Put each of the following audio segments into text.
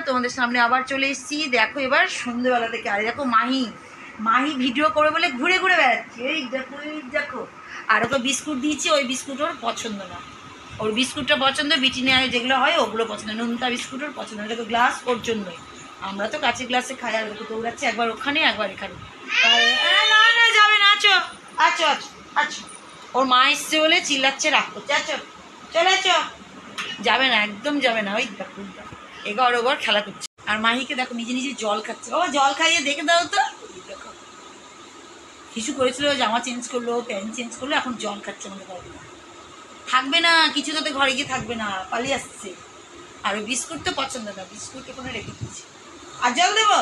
তোমাদের সামনে আবার চলে এসেছি। দেখো এবার সন্ধ্যেবেলা থেকে, আর দেখো মাহি মাহি ভিডিও করে বলে ঘুরে ঘুরে বেড়াচ্ছে। এই দেখো এই দেখো, আর ওকে বিস্কুট দিয়েছি, ওই বিস্কুট ওর পছন্দ না। ওর বিস্কুটটা পছন্দ, বিটিনিয়ায় যেগুলো হয় ওগুলো পছন্দ, নোনতা বিস্কুট ওর পছন্দ। দেখো গ্লাস ওর জন্যই, আমরা তো কাঁচের গ্লাসে খাই, আর ওকে দৌড়াচ্ছে একবার ওখানে একবার এখানে। না না যাবে না, আছো আছো আছো আছো। ওর মা এসছে বলে চিল্লাচ্ছে, রাগ করছে। আছো চলে আছো, যাবে না, একদম যাবে না। ওই দেখো এগর ওগর খেলা করছে। আর মাহিকে দেখো নিজে নিজে জল খাচ্ছে। ও জল খাইয়ে দেখে দাও তো। দেখো কিছু করেছিল, জামা চেঞ্জ করলো, প্যান্ট চেঞ্জ করলো, এখন জল খাচ্ছে আমাদের বাড়ি। থাকবে না কিছু, তো ঘরে গিয়ে থাকবে না, পালিয়ে আসছে। আর ওই বিস্কুট তো পছন্দ না, বিস্কুট ওখানে রেখে দিচ্ছি। আর জল দেবো,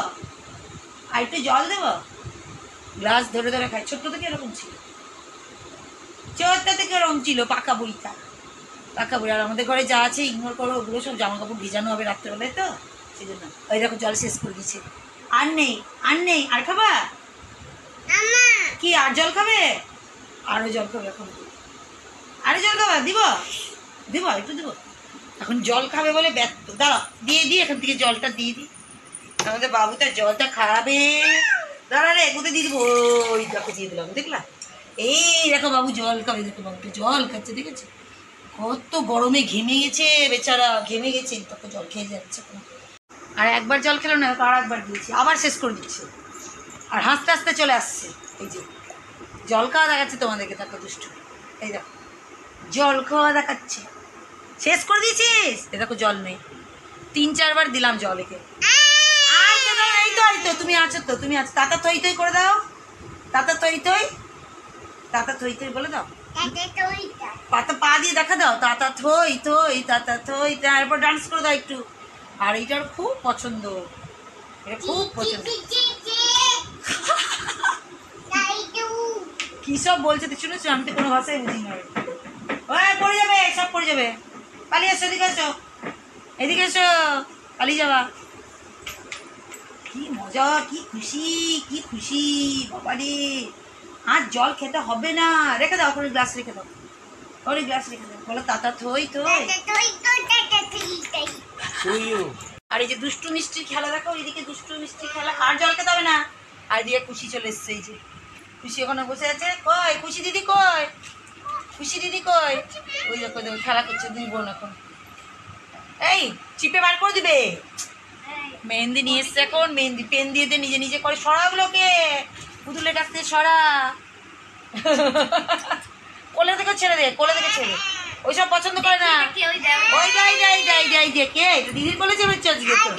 আর একটু জল দেবো। গ্লাস ধরে ধরে খাই, ছোট্ট থেকে এরকম ছিল, ছোট্ট থেকে এরকম ছিল, পাকা বইটা পাকা বই। আর আমাদের ঘরে যা আছে ইগনোর করো, ওগুলো সব জামা কাপড় ভিজানো হবে রাত্রেবেলায়, তো সেই জন্য। ওই দেখো জল শেষ করে দিচ্ছে, আর নেই আর নেই। আর খাবা কি, আর জল খাবে? আরো জল খাবে এখন, আরো জল খাবা? দিব দিব একটু দিব। এখন জল খাবে বলে ব্যস্ত, দাঁড়া দিয়ে দিই, এখান থেকে জলটা দিয়ে দিই। আমাদের বাবুটা জলটা খাবে, দাঁড়া রে কোথায় দিয়ে দিব। ওই দেখো দিয়ে দিলাম, দেখলাম? এই দেখো বাবু জল খাবে, দেখো বাবুটা জল খাচ্ছে, দেখেছো? কত গরমে ঘেমে গেছে বেচারা, ঘেমে গেছে, তখন জল খেয়ে যাচ্ছে। আর একবার জল খেলো না, আর একবার দিয়েছি, আবার শেষ করে দিচ্ছে। আর হাসতে হাসতে চলে আসছে। এই যে জল খাওয়া দেখাচ্ছে তোমাদেরকে, দেখো দুষ্টু। এই দেখো জল খাওয়া দেখাচ্ছে, শেষ করে দিয়েছিস। এ দেখো জল নেই, 3-4 বার দিলাম জল একে। এই তো এই তো তুমি আছো, তো তুমি আছো। তাতা থই থই করে দাও, তাতা থই থই, তাতা থই থই বলে দাও, পাতা পা দিয়ে দেখা দাও, তাতা থই থই তাতা থই। তারপর ডান্স করে দাও একটু। আর এইটার খুব পছন্দ, এটা খুব পছন্দ। কি সব বলছে তুই শুনেছো? আমি তো কোনো ভাষায় বুঝি না। ওই পড়ে যাবে, সব পড়ে যাবে। পালিয়ে এসো, এদিকে এসো, এদিকে এসো, পালিয়ে যাবা। কি মজা, কি খুশি, কি খুশি বাবা রে। আর জল খেতে হবে না, রেখে দাও ওখানে, গ্লাস রেখে দাও, ওই গ্লাস রেখে দাও। বলো তাতা থই থই। আর এই যে দুষ্টু মিষ্টির খেলা দেখো, এইদিকে দুষ্টু মিষ্টির খেলা। আর জল খেতে হবে না। আর দিয়ে খুশি চলে এসছে, এই যে খুশি ওখানে বসে আছে। কই খুশি দিদি, কই খুশি দিদি, কই? ওই দেখো দেখো খেলা করছে দুই বোন এখন। এই চিপে বার করে দিবে। মেহেন্দি নিয়ে এসছে এখন, মেহেন্দি পেন দিয়ে দিয়ে নিজে নিজে করে। সরাগুলোকে পুতুলের কাছ থেকে সরা। কোলে থেকে ছেড়ে দে, কোলে থেকে ছেড়ে। ওইসব পছন্দ করে না। ওই যাই যাই যাই যাই দিয়ে কে দিদির কোলে চেপে আজকে তো।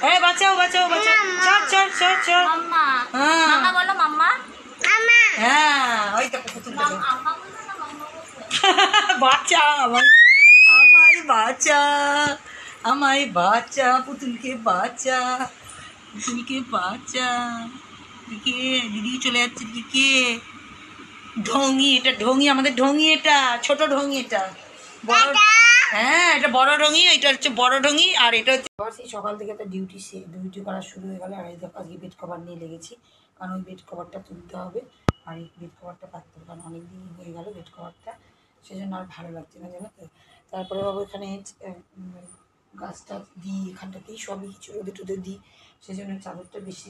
হ্যাঁ বাঁচাও বাঁচাও বাঁচাও, চল চল চল চল। মাম্মা বলো, মাম্মা। হ্যাঁ ওই তো পুতুল বাচ্চা, আমায় বাচ্চা, আমায় বাচ্চা, পুতুলকে বাচ্চা, পুতুলকে বাচ্চা। কে দিদি চলে যাচ্ছে, কে? ঢঙ্গি, এটা ঢঙ্গি, আমাদের ঢঙ্গি, এটা ছোট ঢঙ্গি, এটা বড়। হ্যাঁ এটা বড় ঢঙ্গি, এটা হচ্ছে বড় ঢঙ্গি। আর এটা হচ্ছে আবার সেই সকাল থেকে একটা ডিউটি করা শুরু হয়ে গেল। আর এই দেখো আজকে বেড কভার নিয়ে লেগেছি, কারণ ওই বেড কভারটা তুলতে হবে। আর এই বেড কভারটা পাততে হবে, কারণ অনেক দিন হয়ে গেল বেড কভারটা, সেই জন্য আর ভালো লাগছে না, জানো তো। তারপরে বাবু এখানে গাছটা দিই, এখানটাতেই সবই কিছু রোদে টোদে দিই, সেই জন্য চাদরটা বেশি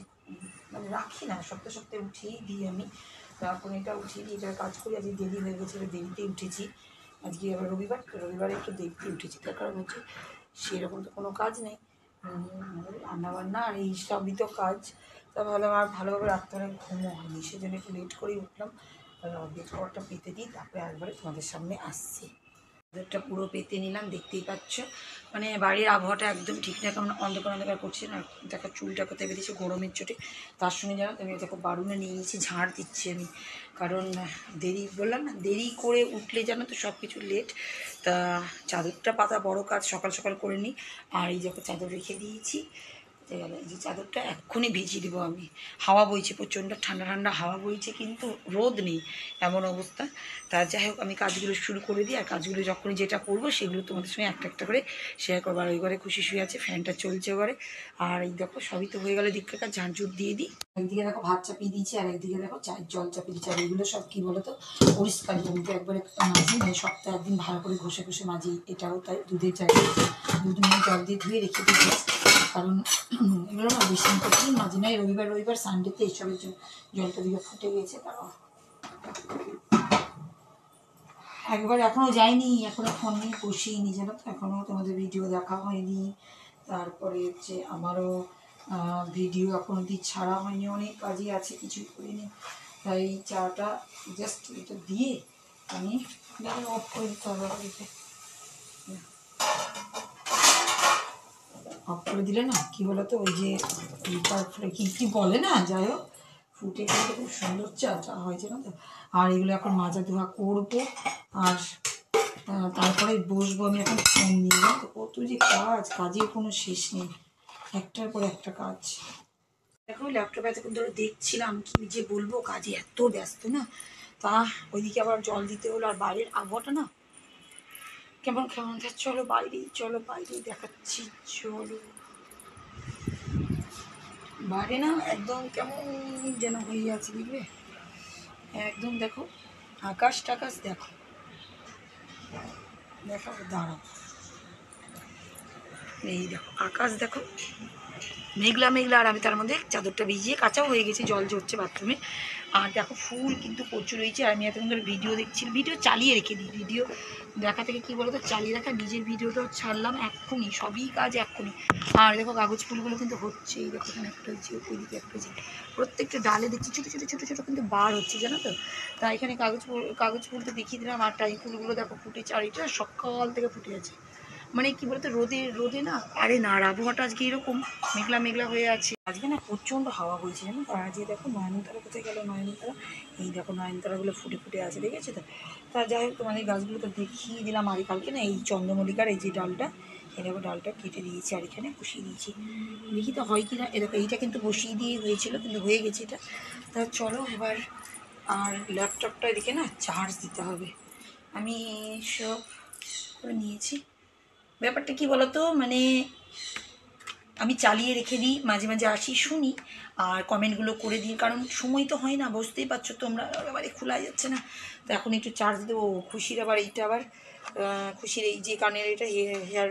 মানে রাখি না, সপ্তাহে সপ্তাহে উঠিয়েই দিই আমি। তারপরে এটা উঠিয়ে দিই, এটার কাজ করি। আজকে দেরি হয়ে গেছে, দেরিতেই উঠেছি। আজকে আবার রবিবারে একটু দেরিতে উঠেছি, তার কারণ হচ্ছে সেরকম তো কোনো কাজ নেই, রান্নাবান্না আর এই সবই তো কাজ। তা ভাবলাম আর ভালোভাবে রাত্রে ঘুমও হয়নি, সেজন্য একটু লেট করেই উঠলাম। বেড কভারটা পেতে দিই, তারপরে একবারে তোমাদের সামনে আসছি। চাদরটা পুরো পেতে নিলাম, দেখতেই পাচ্ছ। মানে বাড়ির আবহাওয়াটা একদম ঠিক না, কেমন অন্ধকার অন্ধকার করছে না। দেখো চুলটা কোথায় বেঁধেছে গরমের চোটে। তার সঙ্গে জানো তুমি দেখো বারুনে নিয়ে নিয়েছি, ঝাড় দিচ্ছি আমি, কারণ দেরি বললাম না, দেরি করে উঠলে জানো তো সব কিছু লেট। তা চাদরটা পাতা বড় কাজ, সকাল সকাল করে নিই। আর এই দেখো চাদর রেখে দিয়েছি, এই যে চাদরটা এক্ষুনি ভিজিয়ে দেবো আমি। হাওয়া বইছে, প্রচণ্ড ঠান্ডা ঠান্ডা হাওয়া বইছে, কিন্তু রোদ নেই, এমন অবস্থা। তা যাই হোক আমি কাজগুলো শুরু করে দিই। আর কাজগুলো যখনই যেটা করবো সেগুলো তোমাদের সঙ্গে একটা একটা করে শেয়ার করবো। আর ওই ঘরে খুশি শুয়ে আছে, ফ্যানটা চলছে ঘরে। আর এই দেখো সবই তো হয়ে গেলে দিকটা ঝাঁঝুর দিয়ে দিই। একদিকে দেখো ভাত চাপিয়ে দিয়েছি, আর একদিকে দেখো চায়ের জল চাপিয়ে দিচ্ছি। আর এগুলো সব কী বলো তো, পরিষ্কার জমিতে একবারে মাজি, মানে সপ্তাহে একদিন ভালো করে ঘষে ঘষে মাজি। এটাও তাই, দুধের জায়গায় দুধ নিয়ে জল দিয়ে ধুয়ে রেখে দিই। কারণ এগুলো না বেশি প্রতিদিন মাঝে নয়, রবিবার সানডেতে এইসবের জলটা দিকে ফুটে গেছে। তারপর একবার এখনও যাইনি, এখনও ফোন নিয়ে বসিনি, জানো তো, এখনও তোমাদের ভিডিও দেখা হয়নি। তারপরে হচ্ছে আমারও ভিডিও এখনও ছাড়া হয়নি, অনেক কাজই আছে, কিছুই করিনি। তাই চাটা জাস্ট এটা দিয়ে আমি অফ করে দিতে হবে। অফ করে দিলে না কী বলো তো, ওই যে কী বলে না, যাই হোক ফুটে কিন্তু খুব সুন্দর চা হয়েছে না তো। আর এগুলো এখন মাজা ধোয়া করবো, আর তারপরে বসবো আমি এখন ফোন নিয়ে। তো কত যে কাজের কোনো শেষ নেই, একটার পর একটা কাজ। দেখো ল্যাপটপে এতক্ষণ ধরে দেখছিলাম, কি যে বলবো, কাজে এত ব্যস্ত না, তা ওইদিকে আবার জল দিতে হলো। আর বাইরের আবহাওয়াটা না কেমন কেমন, চলো বাইরে দেখাচ্ছি। চলো বাইরে না একদম কেমন যেন হয়ে আছে, বুঝলে, একদম দেখো আকাশ টাকাশ দেখো, দাঁড়াও, এই দেখো আকাশ দেখো মেঘলা, আর আমি তার মধ্যে চাদরটা ভিজিয়ে কাঁচাও হয়ে গেছে, জল ঝরছে বাথরুমে। আর দেখো ফুল কিন্তু প্রচুর হয়েছে। আর আমি এতক্ষণ ধরে ভিডিও দেখছি, ভিডিও চালিয়ে রেখে দিই, ভিডিও দেখা থেকে কী বলো তো, চালিয়ে রাখা, নিজের ভিডিওটাও ছাড়লাম এক্ষুনি, সবই কাজ এক্ষুনি। আর দেখো কাগজ ফুলগুলো কিন্তু হচ্ছেই, দেখো এখানে একটা হয়েছে, ওইদিকে একটা হয়েছে, প্রত্যেকটা ডালে দেখছি ছোটো ছোটো ছোটো ছোটো কিন্তু বার হচ্ছে, জানো তো। তাই এখানে কাগজ ফুলটা দেখিয়ে দিলাম। আর টাইম ফুলগুলো দেখো ফুটেছে, আর এটা সকাল থেকে ফুটে আছে। মানে কি বলতো, রোদে না আরে না, আবহাওয়াটা আজকে এরকম মেঘলা হয়ে আছে। আজকে না প্রচণ্ড হাওয়া বইছে, জানো তো। আজকে দেখো নয়নতারা কোথায় গেল, নয়নতারা, এই দেখো নয়নতারাগুলো ফুটে আছে, দেখেছো তো। তা যাই হোক, তোমাদের গাছগুলো তো দেখিয়ে দিলাম। আর কালকে না এই চন্দ্রমল্লিকার এই যে ডালটা, এই দেখো ডালটা কেটে দিয়েছি আর এখানে বসিয়ে দিয়েছি, দেখি তো হয় কি না। এ দেখো এইটা কিন্তু বসিয়ে দিয়ে হয়েছিল, কিন্তু হয়ে গেছে এটা। তা চলো এবার, আর ল্যাপটপটা এদিকে না চার্জ দিতে হবে। আমি সব করে নিয়েছি। ব্যাপারটা কি বলতো, মানে আমি চালিয়ে রেখে দিই, মাঝে মাঝে আসি শুনি আর কমেন্টগুলো করে দিই, কারণ সময় তো হয় না, বুঝতেই পারছো তোমরা, এবারে খোলা যাচ্ছে না। তো এখন একটু চার্জ দেবো। খুশির আবার এইটা আবার খুশির এই যে কানের এটা হেয়ার,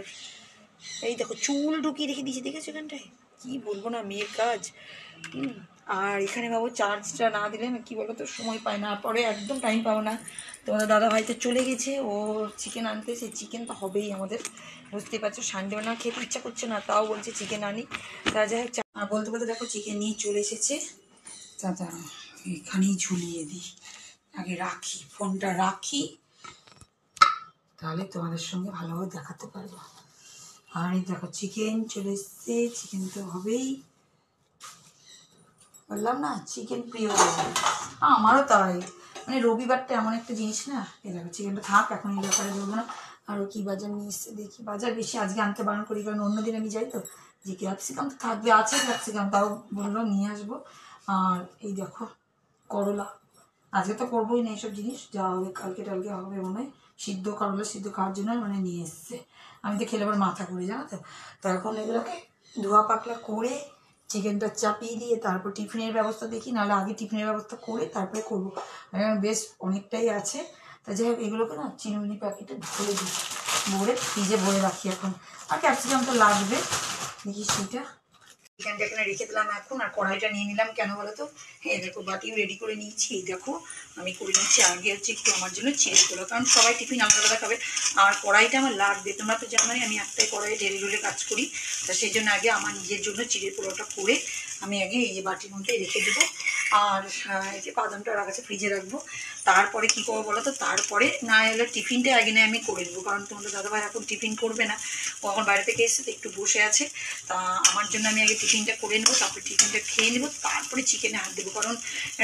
এই দেখো চুল ঢুকিয়ে রেখে দিয়েছি, দেখেছো এখানটায়, কী বলবো না, মেয়ের কাজ। আর এখানে বাবু চার্জটা না দিলে না কী বলো তো, সময় পায় না, পরে একদম টাইম পাবো না। তোমাদের দাদা ভাই তো চলে গেছে, ও চিকেন আনতে, সেই চিকেন তো হবেই আমাদের, বুঝতেই পারছো, সানডে না খেতে ইচ্ছা করছে না, তাও বলছে চিকেন আনি। তা যাই হোক, আর বলতে বলতে দেখো চিকেন নিয়ে চলে এসেছে। তা এখানেই ঝুলিয়ে দিই, আগে রাখি ফোনটা, রাখি, তাহলে তোমাদের সঙ্গে ভালোভাবে দেখাতে পারবো। আর এই দেখো চিকেন চলে এসছে, চিকেন তো হবেই, বললাম না চিকেন প্রিয়। আমারও তাই, মানে রবিবারটা এমন একটা জিনিস না। এই দেখো চিকেনটা থাক, এখন এই ব্যাপারে বলবো না। আরও কি বাজার নিয়ে এসছে দেখি, বাজার বেশি আজকে আনতে বারণ করি, কারণ অন্যদিন আমি যাই তো, যে ক্যাপসিকাম তো থাকবে, আছে ক্যাপসিকাম, তাও বললো নিয়ে আসবো। আর এই দেখো করলা, আজকে তো করবোই না এইসব জিনিস, যা হবে কালকে টালকে হবে মনে হয়। সিদ্ধ করলা, সিদ্ধ খাওয়ার জন্য মানে নিয়ে এসছে। আমি তো খেলে আবার মাথা করে, জানো তো। তো এখন এগুলোকে ধোয়া পাকলা করে চিকেনটা চাপিয়ে দিয়ে তারপর টিফিনের ব্যবস্থা দেখি, নাহলে আগে টিফিনের ব্যবস্থা করে তারপরে করবো। বেশ অনেকটাই আছে। তা যাই হোক, এগুলোকে না চিনি প্যাকেটে ভরে দিই, ভরে ফ্রিজে ভরে রাখি এখন। আর ক্যাপসিকাম তো লাগবে, দেখি সেটা চিকেনটা এখানে রেখে দিলাম এখন। আর কড়াইটা নিয়ে নিলাম, কেন বলো তো, হ্যাঁ দেখো বাটিও রেডি করে নিয়েছি। এই দেখো আমি করে নিচ্ছি আগে হচ্ছে একটু আমার জন্য চিড়ে পোলাও, কারণ সবাই টিফিন আলাদা আলাদা খাবে। আর কড়াইটা আমার লাগবে, তোমরা তো জানোই আমি একটাই কড়াইয়ে ঢেলে ঢেলে কাজ করি। তা সেই জন্য আগে আমার নিজের জন্য চিড়ে পোলাওটা করে আমি আগে এই যে বাটির মধ্যে রেখে দেবো। আর এই যে বাদামটা রাখাচ্ছে ফ্রিজে রাখবো। তারপরে কী করবো বলো তো, তারপরে না এলে টিফিনটা আগে না আমি করে দেবো, কারণ তোমাদের দাদাভাই এখন টিফিন করবে না, ও এখন বাইরে থেকে এসে তো একটু বসে আছে। তা আমার জন্য আমি আগে টিফিনটা করে নেবো, তারপরে টিফিনটা খেয়ে নেবো, তারপরে চিকেনে হাত দেবো। কারণ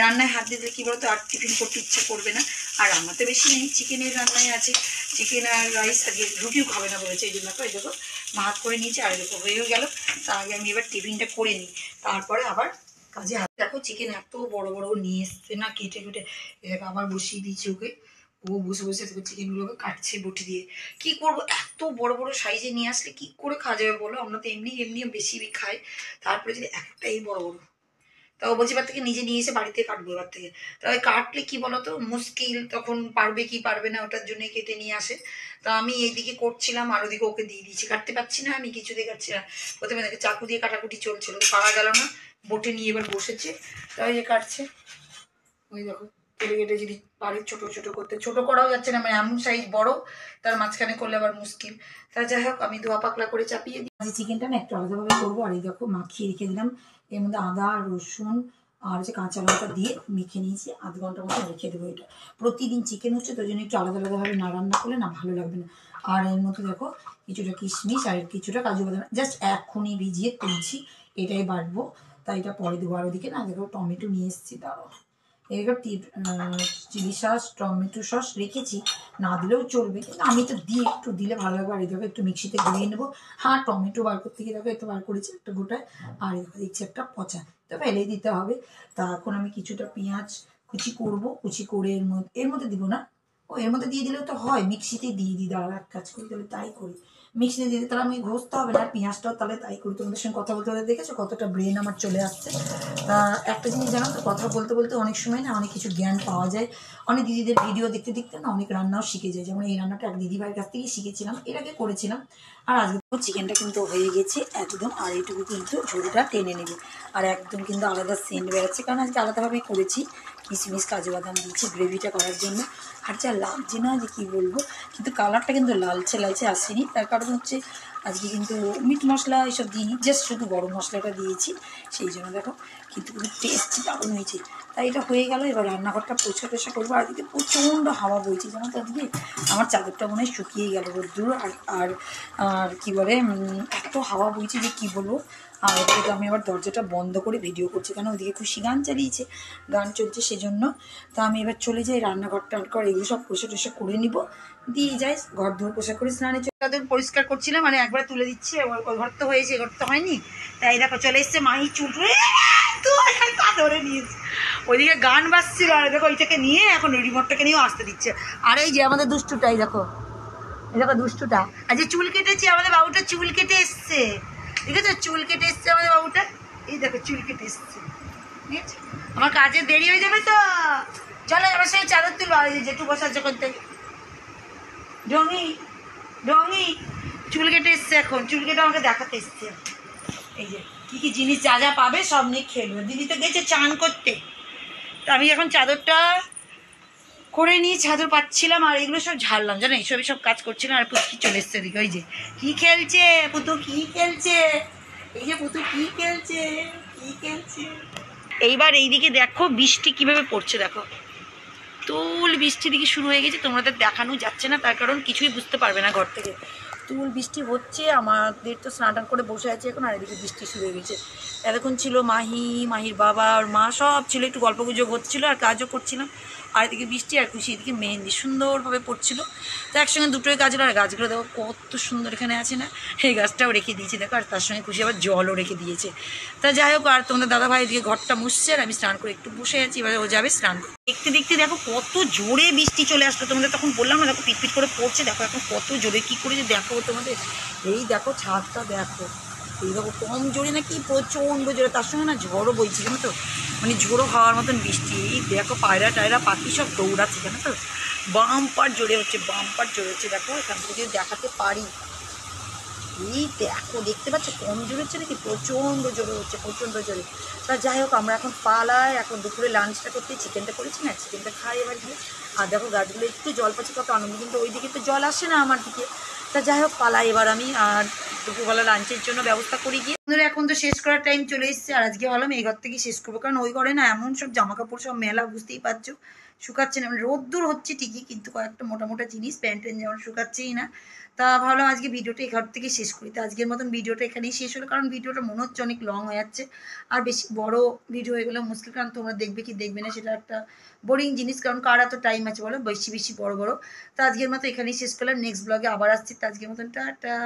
রান্নায় হাত দিলে কী বলতো, আর টিফিন করতে ইচ্ছা করবে না। আর রান্নাতে বেশি নেই, চিকেনের রান্নায় আছে, চিকেন আর রাইস, আজকে রুটিও খাবে না বলেছে, এই জন্য এই দেখো ভাত করে নিয়েছি। আর দেখো হয়েও গেল। তা আগে আমি এবার টিফিনটা করে নিই, তারপরে আবার কাজে হাত। দেখো চিকেন এত বড় বড় নিয়ে এসছে না, কেটে কেটে এটাকে আবার বসিয়ে দিয়েছি ওকে। ও বসে বসে দেখো চিকেনগুলোকে কাটছে বটি দিয়ে। কি করবো, এত বড় বড় সাইজে নিয়ে আসলে কি করে খাওয়া যাবে বলো, আমরা তো এমনি বেশি খাই, তারপরে যদি একটা এই বড় বড়, তা ও বলছে এবার থেকে নিজে নিয়ে এসে বাড়িতে কাটবো এবার থেকে। তা ওই কাটলে কি বলতো মুশকিল, তখন পারবে কি পারবে না ওটার জন্যই কেটে নিয়ে আসে। তা আমি এইদিকে করছিলাম আর ওদিকে ওকে দিয়ে দিয়েছি, কাটতে পারছি না আমি, কিছু দিয়ে কাটছি না। প্রথমে দেখে চাকু দিয়ে কাটাকুটি চলছিল, পারা গেল না, বোটে নিয়ে এবার বসেছে, তাই যে কাটছে। ওই দেখো কেটে কেটে যদি পারে ছোট ছোট করতে, ছোট করাও যাচ্ছে না, মানে এমন সাইজ বড়, তার মাঝখানে করলে আবার মুশকিল। তা যাই হোক আমি ধোয়া পাকলা করে চাপিয়ে দিই। চিকেনটা না একটু আলাদাভাবে করবো। আর এই দেখো মাখিয়ে রেখে দিলাম, এর মধ্যে আদা রসুন আর হচ্ছে কাঁচা লঙ্কা দিয়ে মেখে নিয়েছি, আধ ঘন্টার মতো রেখে দেবো। এটা প্রতিদিন চিকেন হচ্ছে, তো জন্য একটু আলাদা আলাদাভাবে না রান্না করলে না ভালো লাগবে না। আর এর মধ্যে দেখো কিছুটা কিশমিশ আর কিছুটা কাজু বাদাম জাস্ট এখনই ভিজিয়ে তুলছি, এটাই বাটবো, তাই এটা পরে দেবো। আর ওদিকে না দেখো টমেটো নিয়ে এসেছি, দাঁড়াও এবার চিলি সস টমেটো সস রেখেছি, না দিলেও চলবে, কিন্তু আমি তো দিয়ে একটু দিলে ভালো লাগবে। আর এই দেখো একটু মিক্সিতে ঘুরিয়ে নেবো। হ্যাঁ টমেটো বার করতে গিয়ে দেখো একটু বার করেছি একটা গোটায়, আর দেখছি একটা পচা, তো ফেলে দিতে হবে। তা এখন আমি কিছুটা পেঁয়াজ কুচি করবো, কুচি করে এর মধ্যে দিব না, ও এর মধ্যে দিয়ে দিলেও তো হয়, মিক্সিতে দিয়ে দিই। দাঁড়াও এক কাজ করি, তাহলে তাই করি, মিক্সিতে দিয়ে দিই, তাহলে আমি ঘষতে হবে না। আর পেঁয়াজটাও তাহলে তাই করি। তোমাদের সঙ্গে কথা বলতে বলতে দেখেছো কতটা ব্রেন আমার চলে আসছে। তা একটা জিনিস জানো তো, কথা বলতে বলতে অনেক সময় না অনেক কিছু জ্ঞান পাওয়া যায়। অনেক দিদিদের ভিডিও দেখতে দেখতে না অনেক রান্নাও শিখে যায়। যেমন এই রান্নাটা এক দিদিভাইয়ের কাছ থেকেই শিখেছিলাম, এর আগে করেছিলাম। আর আজকে তো চিকেনটা কিন্তু হয়ে গেছে একদম, আর এইটুকু কিন্তু ঝোলটা টেনে নেবে। আর একদম কিন্তু আলাদা সেন্ট বেরোচ্ছে, কারণ আজকে আলাদাভাবেই করেছি, কিশমিশ কাজু বাদাম দিয়েছি গ্রেভিটা করার জন্য। আর যা লাগছে না যে কী বলবো, কিন্তু কালারটা কিন্তু লালচে লালচে আসেনি, তার কারণ হচ্ছে আজকে কিন্তু মিট মশলা এসব দিইনি, জাস্ট শুধু গরম মশলাটা দিয়েছি, সেই জন্য দেখো কিন্তু খুব টেস্টি দারুণ হয়েছে। তাই এটা হয়ে গেল, এবার রান্নাঘরটা পোছা টোছা করবো। আর এদিকে প্রচণ্ড হাওয়া বইছে জানো তো, আজকে আমার চাদরটা মনে হয় শুকিয়ে গেল রোদ্দুর। আর আর কী বলে এত হাওয়া বইছে যে কী বলবো। আর ওদিকে আমি আবার দরজাটা বন্ধ করে ভিডিও করছি, কেন ওদিকে খুশি গান চালিয়েছে, গান চলছে সেজন্য। তা আমি এবার চলে যাই রান্নাঘরটা করে এগুলো সব পোষা টোষা করে নিব, দিয়ে যাই ঘর ধোর পোষা করে স্নানে চাদর পরিষ্কার করছিলাম, মানে একবার তুলে দিচ্ছি, ওই ঘর তো হয়েছে, ঘর তো হয়নি। তাই দেখো চলে এসছে মাহি চুল ধরে নিয়েছে, ওইদিকে গান বাজছিল, আর দেখো ওইটাকে নিয়ে এখন রিমোটটাকে নিয়েও আসতে দিচ্ছে। আর এই যে আমাদের দুষ্টুটাই দেখো, এই দেখো দুষ্টুটা আজ চুল কেটেছে, আমাদের বাবুটা চুল কেটে এসছে, ঠিক আছে, চুল কেটে এসছে আমাদের বাবুটা, এই দেখো চুল কেটে এসছে, ঠিক আছে। আমার কাজে দেরি হয়ে যাবে তো, চলো আমার সঙ্গে চাদর তুলো। আর জেঠু বসার যখন থেকে রঙি রঙি চুল কেটে এসছে, এখন চুল কেটে আমাকে দেখাতে এসছে, এই যে কী কী জিনিস যা যা পাবে সব নিয়ে খেলবে। দিদি তো গেছে চান করতে, তো আমি এখন চাদরটা করে নিয়ে চাদর পাচ্ছিলাম, আর এগুলো সব ঝাড়লাম জানো, এইসব সব কাজ করছিলাম। আর পুতুকি চলে এসছে এদিকে, ওই যে কী খেলছে পুতু, কী খেলছে, এই যে পুতু কী খেলছে, কী খেলছে। এইবার এইদিকে দেখো বৃষ্টি কিভাবে পড়ছে, দেখো তুল বৃষ্টি দিকে শুরু হয়ে গেছে, তোমাদের দেখানো যাচ্ছে না, তার কারণ কিছুই বুঝতে পারবে না ঘর থেকে, তুল বৃষ্টি হচ্ছে। আমাদের তো স্নান টান করে বসে আছে এখন, আর এদিকে বৃষ্টি শুরু হয়ে গেছে। এতক্ষণ ছিল মাহির বাবা আর মা সব ছিল, একটু গল্প গুজব হচ্ছিলো আর কাজও করছিলাম। আর এদিকে বৃষ্টি আর খুশি, এদিকে মেহেন্দি সুন্দরভাবে পড়ছিল। তো একসঙ্গে দুটোই গাছ হলো। আর গাছগুলো দেখো কত সুন্দর এখানে আছে না, এই গাছটাও রেখে দিয়েছি দেখো, আর তার সঙ্গে খুশি আবার জলও রেখে দিয়েছে। তা যাই হোক, আর তোমাদের দাদাভাই এদিকে ঘরটা মুছছে, আর আমি স্নান করে একটু বসে আছি, এবার ও যাবে স্নান করে। দেখতে দেখতে দেখো কত জোরে বৃষ্টি চলে আসলো, তোমাদের তখন বললাম না, দেখো পিটপিট করে পড়ছে, দেখো এখন কত জোরে, কী করে যে দেখো তোমাদের, এই দেখো ছাদটা দেখো, এই দেখো কম জোরে নাকি প্রচণ্ড জোরে, তার সঙ্গে না ঝড়ও বইছে জানো তো, মানে ঝোড়ো হাওয়ার মতন বৃষ্টি। এই দেখো পায়রা টায়রা পাখি সব দৌড়াচ্ছে জানো তো, বাম্পার জোরে হচ্ছে, বাম্পার জোরে হচ্ছে। দেখো এখান থেকে যদি দেখাতে পারি, এই দেখো দেখতে পাচ্ছ কম জোরে হচ্ছে নাকি প্রচণ্ড জোরে হচ্ছে, প্রচণ্ড জোরে। তা যাই হোক আমরা এখন পালাই, এখন দুপুরে লাঞ্চটা করতে চিকেনটা করেছি না, চিকেনটা খাই এবার গিয়ে। আর দেখো গাছগুলো একটু জল পাচ্ছে কত আনন্দ, কিন্তু ওই দিকে তো জল আসে না আমার দিকে। তা যাই হোক পালাই এবার আমি, আর দুপুরবেলা লাঞ্চের জন্য ব্যবস্থা করি গিয়ে। এখন তো শেষ করার টাইম চলে এসছে, আর আজকে ভাবলাম এই ঘর থেকেই শেষ করবো, কারণ ওই ঘরে না এমন সব জামা কাপড় সব মেলা, বুঝতেই পারছো শুকাচ্ছে না, মানে রোদ্দুর হচ্ছে ঠিকই, কিন্তু কয়েকটা মোটা মোটা জিনিস প্যান্ট ট্যান্ট যেমন শুকাচ্ছেই না। তা ভাবলাম আজকে ভিডিওটা এই ঘর থেকে শেষ করি। তো আজকের মতন ভিডিওটা এখানেই শেষ হলো, কারণ ভিডিওটা মনে হচ্ছে অনেক লং হয়ে যাচ্ছে, আর বেশি বড় ভিডিও হয়ে গেলে মুশকিল, কারণ তোমরা দেখবে কি দেখবে না সেটা একটা বোরিং জিনিস, কারণ কার এত টাইম আছে বলো বেশি বেশি বড় বড়। তো আজকের মতো এখানেই শেষ করলাম, নেক্সট ব্লগে আবার আসছি। তো আজকের মতন টাটা।